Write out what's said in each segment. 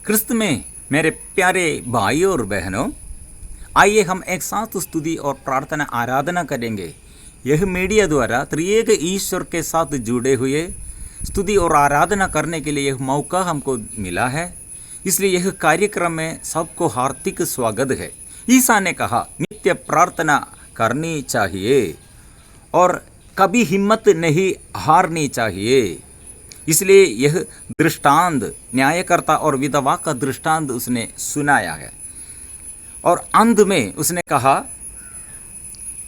क्रिस्त में मेरे प्यारे भाई और बहनों, आइए हम एक साथ स्तुति और प्रार्थना आराधना करेंगे। यह मीडिया द्वारा त्रिएक ईश्वर के साथ जुड़े हुए स्तुति और आराधना करने के लिए यह मौका हमको मिला है, इसलिए यह कार्यक्रम में सबको हार्दिक स्वागत है। ईसा ने कहा, नित्य प्रार्थना करनी चाहिए और कभी हिम्मत नहीं हारनी चाहिए। इसलिए यह दृष्टांत न्यायकर्ता और विधवा का दृष्टांत उसने सुनाया है। और अंत में उसने कहा,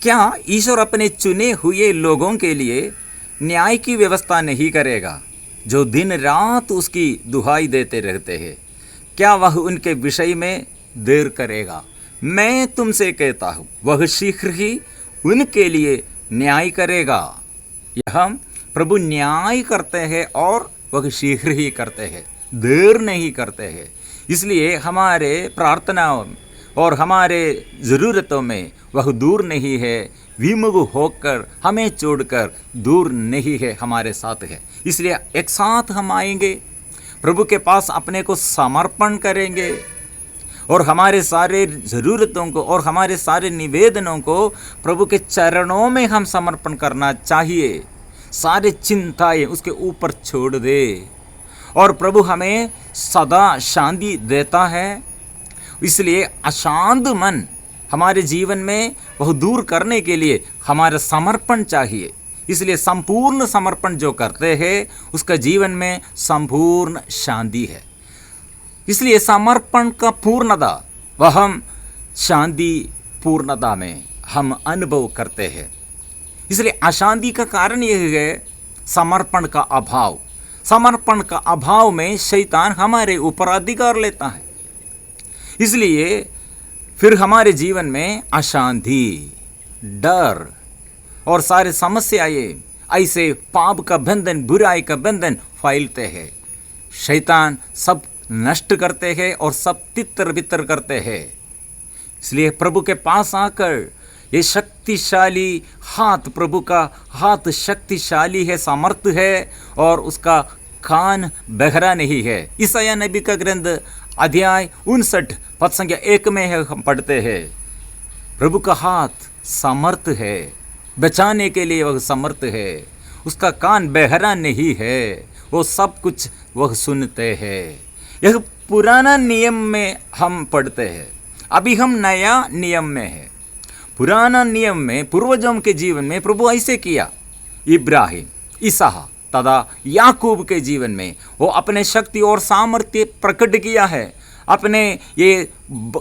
क्या ईश्वर अपने चुने हुए लोगों के लिए न्याय की व्यवस्था नहीं करेगा, जो दिन रात उसकी दुहाई देते रहते हैं? क्या वह उनके विषय में देर करेगा? मैं तुमसे कहता हूँ, वह शीघ्र ही उनके लिए न्याय करेगा। यह प्रभु न्याय करते हैं और वह शीघ्र ही करते हैं, देर नहीं करते हैं। इसलिए हमारे प्रार्थनाओं और हमारे ज़रूरतों में वह दूर नहीं है, विमुख होकर हमें छोड़कर दूर नहीं है, हमारे साथ है। इसलिए एक साथ हम आएंगे, प्रभु के पास अपने को समर्पण करेंगे और हमारे सारे ज़रूरतों को और हमारे सारे निवेदनों को प्रभु के चरणों में हम समर्पण करना चाहिए। सारे चिंताएं उसके ऊपर छोड़ दे और प्रभु हमें सदा शांति देता है। इसलिए अशांत मन हमारे जीवन में वह दूर करने के लिए हमारा समर्पण चाहिए। इसलिए संपूर्ण समर्पण जो करते हैं उसका जीवन में संपूर्ण शांति है। इसलिए समर्पण का पूर्णता वह हम शांति पूर्णता में हम अनुभव करते हैं। इसलिए अशांति का कारण यह है समर्पण का अभाव। समर्पण का अभाव में शैतान हमारे ऊपर अधिकार लेता है। इसलिए फिर हमारे जीवन में अशांति, डर और सारे समस्याएं ऐसे पाप का बंधन, बुराई का बंधन फैलते हैं। शैतान सब नष्ट करते हैं और सब तितर बितर करते हैं। इसलिए प्रभु के पास आकर ये शक्तिशाली हाथ, प्रभु का हाथ शक्तिशाली है, समर्थ है और उसका कान बहरा नहीं है। यशायाह नबी का ग्रंथ अध्याय 59 पद संख्या 1 में हम पढ़ते हैं, प्रभु का हाथ समर्थ है, बचाने के लिए वह समर्थ है, उसका कान बहरा नहीं है, वो सब कुछ वह सुनते हैं। यह पुराना नियम में हम पढ़ते हैं, अभी हम नया नियम में है। पुराना नियम में पूर्वजों के जीवन में प्रभु ऐसे किया। इब्राहिम, इसहाक तथा याकूब के जीवन में वो अपने शक्ति और सामर्थ्य प्रकट किया है। अपने ये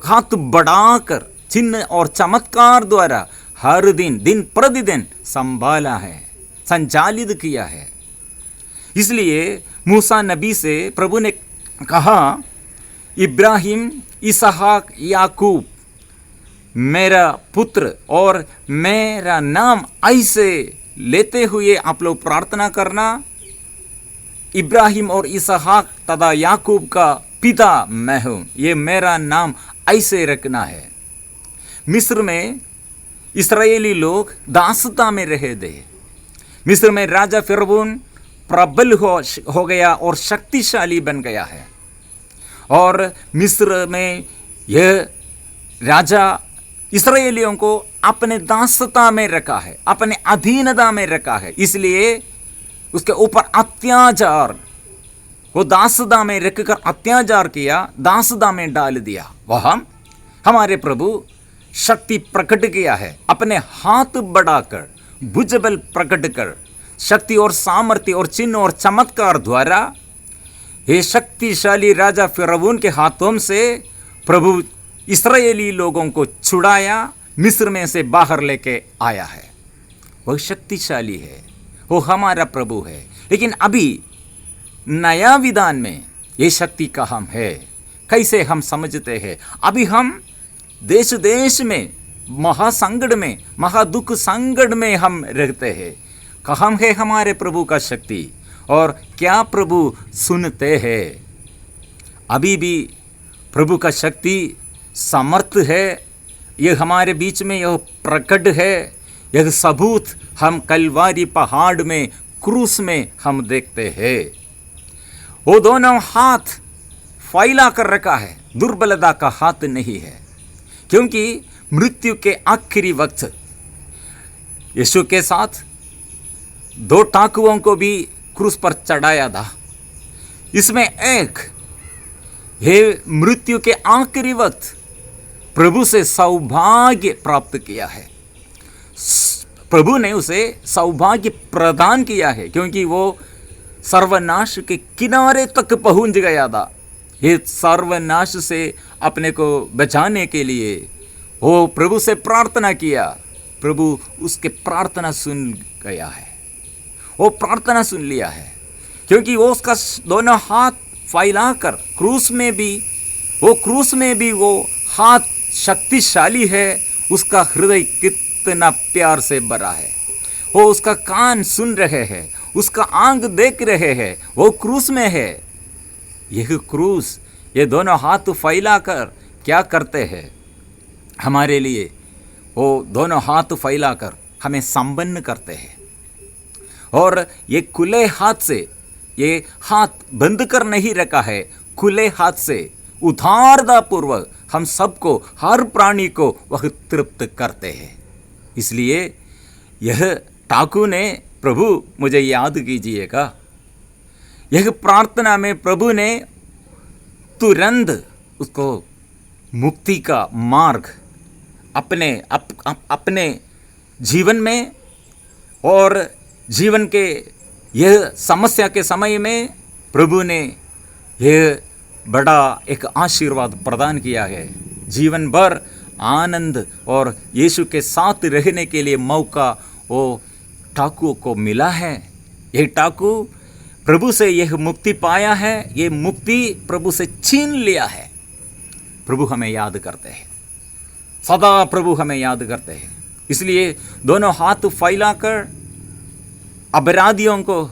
हाथ बढ़ाकर चिन्ह और चमत्कार द्वारा हर दिन, दिन प्रतिदिन संभाला है, संचालित किया है। इसलिए मूसा नबी से प्रभु ने कहा, इब्राहिम, इसहाक, याकूब मेरा पुत्र और मेरा नाम ऐसे लेते हुए आप लोग प्रार्थना करना। इब्राहिम और इसहाक तथा याकूब का पिता मैं हूँ, ये मेरा नाम ऐसे रखना है। मिस्र में इस्राएली लोग दासता में रहे थे। मिस्र में राजा फिरौन प्रबल हो गया और शक्तिशाली बन गया है। और मिस्र में यह राजा इस्राएलियों को अपने दासता में रखा है, अपने अधीनता में रखा है। इसलिए उसके ऊपर अत्याचार, वो दासता में रखकर अत्याचार किया, दासता में डाल दिया। वह हमारे प्रभु शक्ति प्रकट किया है, अपने हाथ बढ़ाकर, भुजबल प्रकट कर, शक्ति और सामर्थ्य और चिन्ह और चमत्कार द्वारा ये शक्तिशाली राजा फिरौन के हाथों से प्रभु इस्राएली लोगों को छुड़ाया, मिस्र में से बाहर लेके आया है। वह शक्तिशाली है, वो हमारा प्रभु है। लेकिन अभी नया विधान में ये शक्ति कहाँ है, कैसे हम समझते हैं? अभी हम देश देश में महासंकट में, महादुख संकट में हम रहते हैं। कहाँ है हमारे प्रभु का शक्ति और क्या प्रभु सुनते हैं? अभी भी प्रभु का शक्ति समर्थ है, यह हमारे बीच में यह प्रकट है। यह सबूत हम कलवारी पहाड़ में, क्रूस में हम देखते हैं। वो दोनों हाथ फैला कर रखा है, दुर्बलता का हाथ नहीं है। क्योंकि मृत्यु के आखिरी वक्त यीशु के साथ 2 टाकुओं को भी क्रूस पर चढ़ाया था। इसमें एक हे मृत्यु के आखिरी वक्त प्रभु से सौभाग्य प्राप्त किया है। प्रभु ने उसे सौभाग्य प्रदान किया है, क्योंकि वो सर्वनाश के किनारे तक पहुंच गया था। ये सर्वनाश से अपने को बचाने के लिए वो प्रभु से प्रार्थना किया। प्रभु उसके प्रार्थना सुन गया है, वो प्रार्थना सुन लिया है, क्योंकि वो उसका दोनों हाथ फैलाकर क्रूस में भी वो हाथ शक्तिशाली है। उसका हृदय कितना प्यार से भरा है। वो उसका कान सुन रहे हैं, उसका आंख देख रहे हैं, वो क्रूस में है। यह क्रूस, ये दोनों हाथ फैलाकर क्या करते हैं हमारे लिए? वो दोनों हाथ फैलाकर हमें संपन्न करते हैं। और ये खुले हाथ से, ये हाथ बंद कर नहीं रखा है, खुले हाथ से उदारतापूर्वक हम सबको, हर प्राणी को वह तृप्त करते हैं। इसलिए यह टाकू ने, प्रभु मुझे याद कीजिएगा, यह प्रार्थना में प्रभु ने तुरंत उसको मुक्ति का मार्ग अपने जीवन में और जीवन के यह समस्या के समय में प्रभु ने यह बड़ा एक आशीर्वाद प्रदान किया है। जीवन भर आनंद और यीशु के साथ रहने के लिए मौका वो टाकू को मिला है। यह टाकू प्रभु से यह मुक्ति पाया है, ये मुक्ति प्रभु से छीन लिया है। प्रभु हमें याद करते हैं, सदा प्रभु हमें याद करते हैं। इसलिए दोनों हाथ फैलाकर अपराधियों को,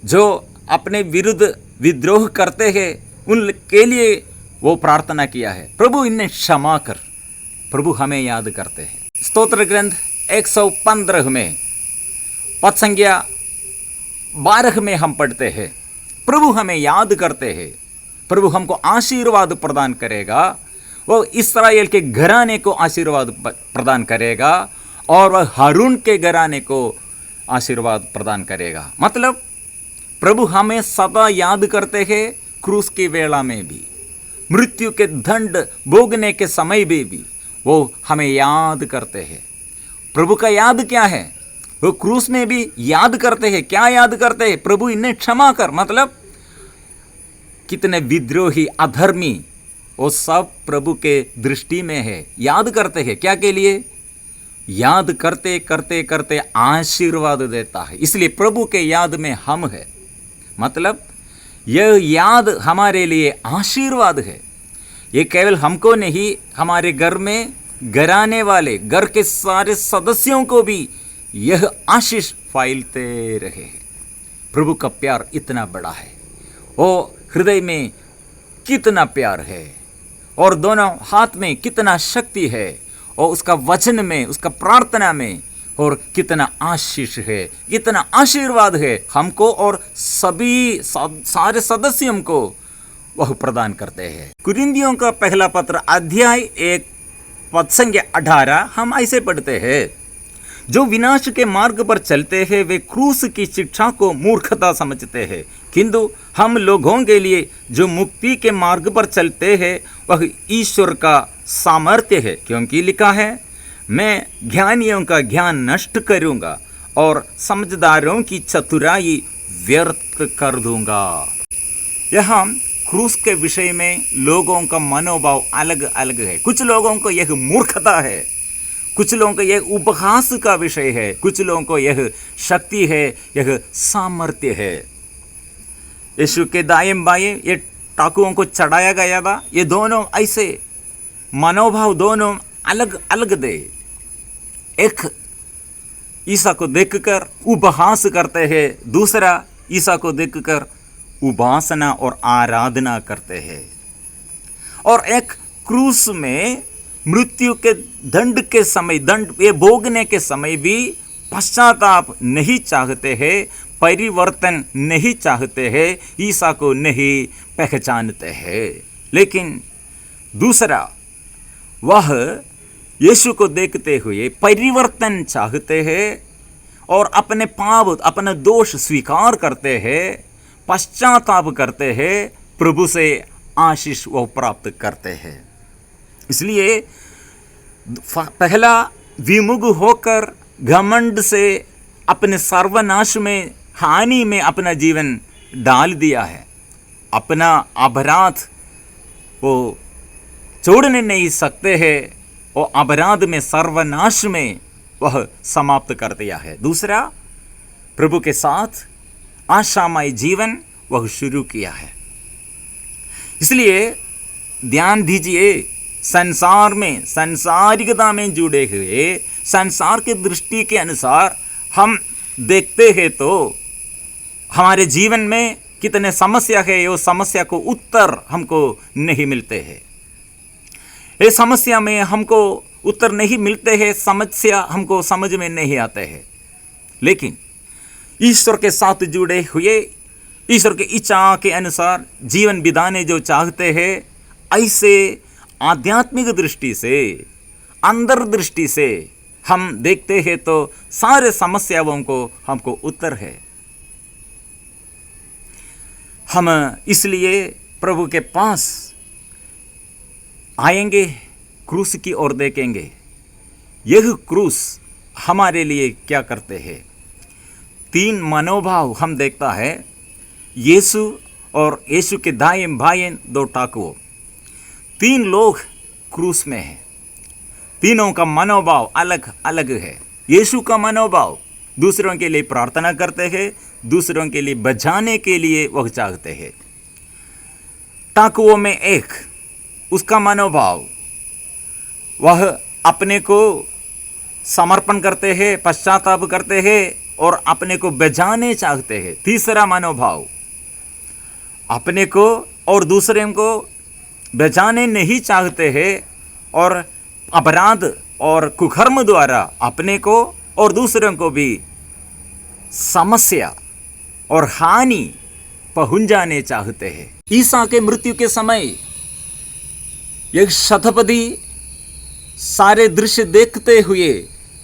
जो अपने विरुद्ध विद्रोह करते हैं, उनके लिए वो प्रार्थना किया है, प्रभु इन्हें क्षमा कर। प्रभु हमें याद करते हैं। स्तोत्र ग्रंथ 115 में पद संख्या 12 में हम पढ़ते हैं, प्रभु हमें याद करते हैं, प्रभु हमको आशीर्वाद प्रदान करेगा। वो इस्राएल के घराने को आशीर्वाद प्रदान करेगा और वह हारून के घराने को आशीर्वाद प्रदान करेगा। मतलब प्रभु हमें सदा याद करते हैं, क्रूस की वेला में भी, मृत्यु के दंड भोगने के समय में भी वो हमें याद करते हैं। प्रभु का याद क्या है? वो क्रूस में भी याद करते हैं। क्या याद करते हैं? प्रभु इन्हें क्षमा कर। मतलब कितने विद्रोही, अधर्मी, वो सब प्रभु के दृष्टि में है। याद करते हैं क्या के लिए? याद करते करते करते आशीर्वाद देता है। इसलिए प्रभु के याद में हम है। मतलब यह याद हमारे लिए आशीर्वाद है। ये केवल हमको नहीं, हमारे घर में घराने वाले, घर के सारे सदस्यों को भी यह आशीष फैलते रहे। प्रभु का प्यार इतना बड़ा है, वो हृदय में कितना प्यार है और दोनों हाथ में कितना शक्ति है और उसका वचन में, उसका प्रार्थना में और कितना आशीष है, कितना आशीर्वाद है हमको और सभी सारे सदस्यों को वह प्रदान करते हैं। कुरिन्थियों का पहला पत्र अध्याय 1 पद संख्या 18 हम ऐसे पढ़ते हैं, जो विनाश के मार्ग पर चलते हैं वे क्रूस की शिक्षा को मूर्खता समझते हैं, किंतु हम लोगों के लिए जो मुक्ति के मार्ग पर चलते हैं वह ईश्वर का सामर्थ्य है। क्योंकि लिखा है, मैं ज्ञानियों का ज्ञान नष्ट करूंगा और समझदारों की चतुराई व्यर्थ कर दूंगा। यहाँ क्रूस के विषय में लोगों का मनोभाव अलग अलग है। कुछ लोगों को यह मूर्खता है, कुछ लोगों को यह उपहास का विषय है, कुछ लोगों को यह शक्ति है, यह सामर्थ्य है। यीशु के दाएं बाएं ये टाकुओं को चढ़ाया गया था। ये दोनों ऐसे मनोभाव दोनों अलग अलग दे। एक ईसा को देखकर उपहास करते हैं, दूसरा ईसा को देखकर उपासना और आराधना करते हैं। और एक क्रूस में मृत्यु के दंड के समय, दंड ये भोगने के समय भी पश्चाताप नहीं चाहते हैं, परिवर्तन नहीं चाहते हैं, ईसा को नहीं पहचानते हैं। लेकिन दूसरा, वह यीशु को देखते हुए परिवर्तन चाहते हैं और अपने पाप, अपने दोष स्वीकार करते हैं, पश्चाताप करते हैं, प्रभु से आशीष वो प्राप्त करते हैं। इसलिए पहला, विमुख होकर घमंड से अपने सर्वनाश में, हानि में अपना जीवन डाल दिया है। अपना अपराध वो छोड़ने नहीं सकते हैं और अपराध में, सर्वनाश में वह समाप्त कर दिया है। दूसरा, प्रभु के साथ आशामय जीवन वह शुरू किया है। इसलिए ध्यान दीजिए, संसार में, संसारिकता में जुड़े हुए, संसार की दृष्टि के अनुसार हम देखते हैं तो हमारे जीवन में कितने समस्या है, वो समस्या को उत्तर हमको नहीं मिलते हैं। ये समस्या में हमको उत्तर नहीं मिलते हैं, समस्या हमको समझ में नहीं आते हैं। लेकिन ईश्वर के साथ जुड़े हुए, ईश्वर की इच्छा के अनुसार जीवन बिताने जो चाहते हैं, ऐसे आध्यात्मिक दृष्टि से, अंदर दृष्टि से हम देखते हैं तो सारे समस्याओं को हमको उत्तर है। हम इसलिए प्रभु के पास आएंगे, क्रूस की ओर देखेंगे। यह क्रूस हमारे लिए क्या करते हैं? 3 मनोभाव हम देखता है। यीशु और यीशु के दाएं बाएं 2 टाकुओं, 3 लोग क्रूस में हैं। तीनों का मनोभाव अलग अलग है। यीशु का मनोभाव दूसरों के लिए प्रार्थना करते हैं, दूसरों के लिए बचाने के लिए वह चाहते हैं। टाकुओं में एक, उसका मनोभाव, वह अपने को समर्पण करते हैं, पश्चाताप करते हैं और अपने को बचाने चाहते हैं। तीसरा मनोभाव, अपने को और दूसरे को बचाने नहीं चाहते हैं और अपराध और कुकर्म द्वारा अपने को और दूसरों को भी समस्या और हानि पहुंचाने चाहते हैं। ईसा के मृत्यु के समय एक शतपदी सारे दृश्य देखते हुए,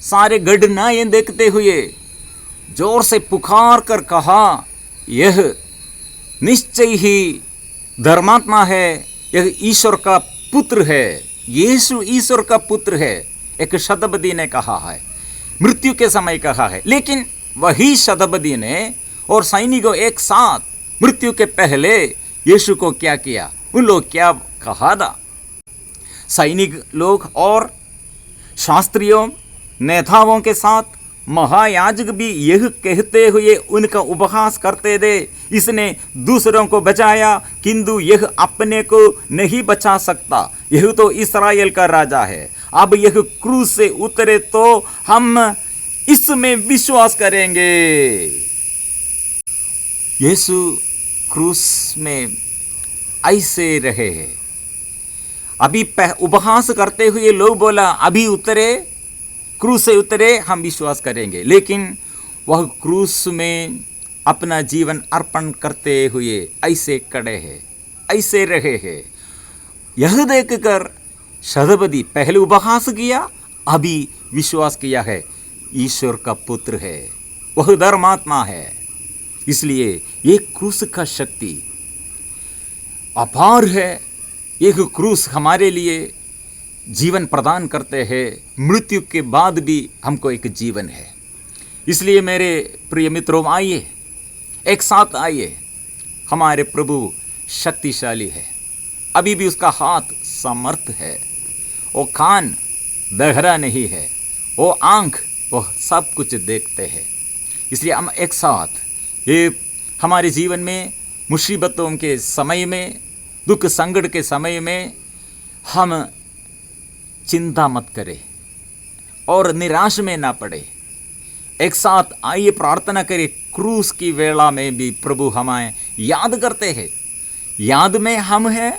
सारे घटनाएं देखते हुए जोर से पुकार कर कहा, यह निश्चय ही धर्मात्मा है, यह ईश्वर का पुत्र है, यीशु ईश्वर का पुत्र है। एक शतपदी ने कहा है, मृत्यु के समय कहा है। लेकिन वही शतपदी ने और सैनिकों एक साथ मृत्यु के पहले यीशु को क्या किया? उन लोग क्या कहा था? सैनिक लोग और शास्त्रियों, नेताओं के साथ महायाजक भी यह कहते हुए उनका उपहास करते थे, इसने दूसरों को बचाया किंतु यह अपने को नहीं बचा सकता, यह तो इस्राएल का राजा है। अब यह क्रूस से उतरे तो हम इसमें विश्वास करेंगे। यीशु क्रूस में ऐसे रहे हैं। अभी उपहास करते हुए लोग बोला, अभी उतरे, क्रूस से उतरे, हम विश्वास करेंगे। लेकिन वह क्रूस में अपना जीवन अर्पण करते हुए ऐसे खड़े हैं, ऐसे रहे हैं। यह देखकर शतपदी पहले उपहास किया, अभी विश्वास किया है, ईश्वर का पुत्र है, वह धर्मात्मा है। इसलिए ये क्रूस का शक्ति अपार है। यह क्रूस हमारे लिए जीवन प्रदान करते हैं, मृत्यु के बाद भी हमको एक जीवन है। इसलिए मेरे प्रिय मित्रों, आइए, एक साथ आइए। हमारे प्रभु शक्तिशाली है, अभी भी उसका हाथ समर्थ है, वो कान बहरा नहीं है, वो आंख वह सब कुछ देखते हैं। इसलिए हम एक साथ ये हमारे जीवन में मुसीबतों के समय में, दुख संकट के समय में हम चिंता मत करें और निराश में ना पड़े। एक साथ आइए प्रार्थना करें। क्रूस की वेला में भी प्रभु हमें याद करते हैं, याद में हम हैं।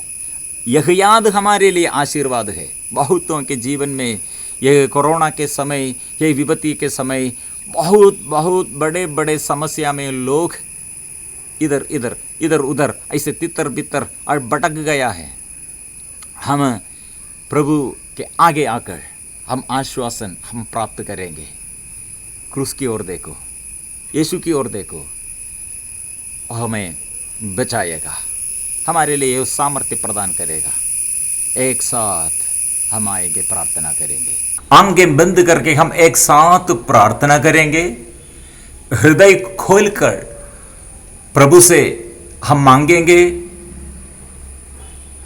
यह याद हमारे लिए आशीर्वाद है। बहुतों के जीवन में यह कोरोना के समय, यह विपत्ति के समय बहुत बहुत बड़े बड़े समस्या में लोग इधर इधर इधर उधर ऐसे तितर बितर और भटक गया है। हम प्रभु के आगे आकर हम आश्वासन हम प्राप्त करेंगे। क्रूस की ओर देखो, यीशु की ओर देखो, हमें बचाएगा, हमारे लिए वो सामर्थ्य प्रदान करेगा। एक साथ हम आएंगे, प्रार्थना करेंगे। आंखें बंद करके हम एक साथ प्रार्थना करेंगे। हृदय खोलकर प्रभु से हम मांगेंगे।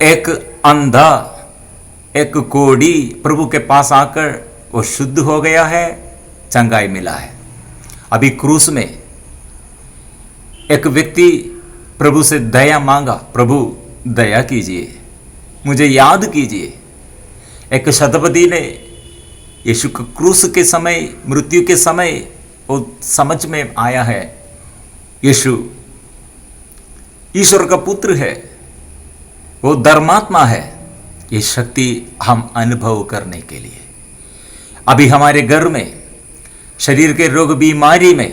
एक अंधा, एक कोढ़ी प्रभु के पास आकर वो शुद्ध हो गया है, चंगाई मिला है। अभी क्रूस में एक व्यक्ति प्रभु से दया मांगा, प्रभु दया कीजिए, मुझे याद कीजिए। एक शतपति ने यीशु के क्रूस के समय, मृत्यु के समय वो समझ में आया है यीशु ईश्वर का पुत्र है, वो धर्मात्मा है। ये शक्ति हम अनुभव करने के लिए अभी हमारे घर में, शरीर के रोग बीमारी में,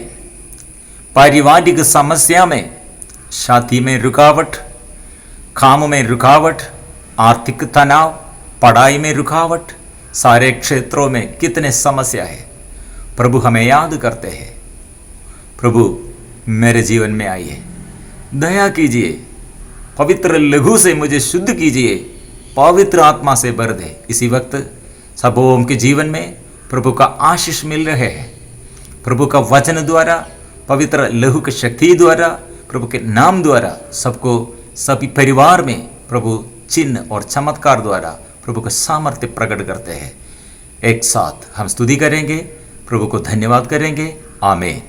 पारिवारिक समस्या में, शादी में रुकावट, काम में रुकावट, आर्थिक तनाव, पढ़ाई में रुकावट, सारे क्षेत्रों में कितने समस्या है। प्रभु हमें याद करते हैं, प्रभु मेरे जीवन में आइए, दया कीजिए, पवित्र लहू से मुझे शुद्ध कीजिए, पवित्र आत्मा से भर दे। इसी वक्त सबों के जीवन में प्रभु का आशीष मिल रहे हैं। प्रभु का वचन द्वारा, पवित्र लहू की शक्ति द्वारा, प्रभु के नाम द्वारा सबको, सभी परिवार में प्रभु चिन्ह और चमत्कार द्वारा प्रभु का सामर्थ्य प्रकट करते हैं। एक साथ हम स्तुति करेंगे, प्रभु को धन्यवाद करेंगे। आमीन।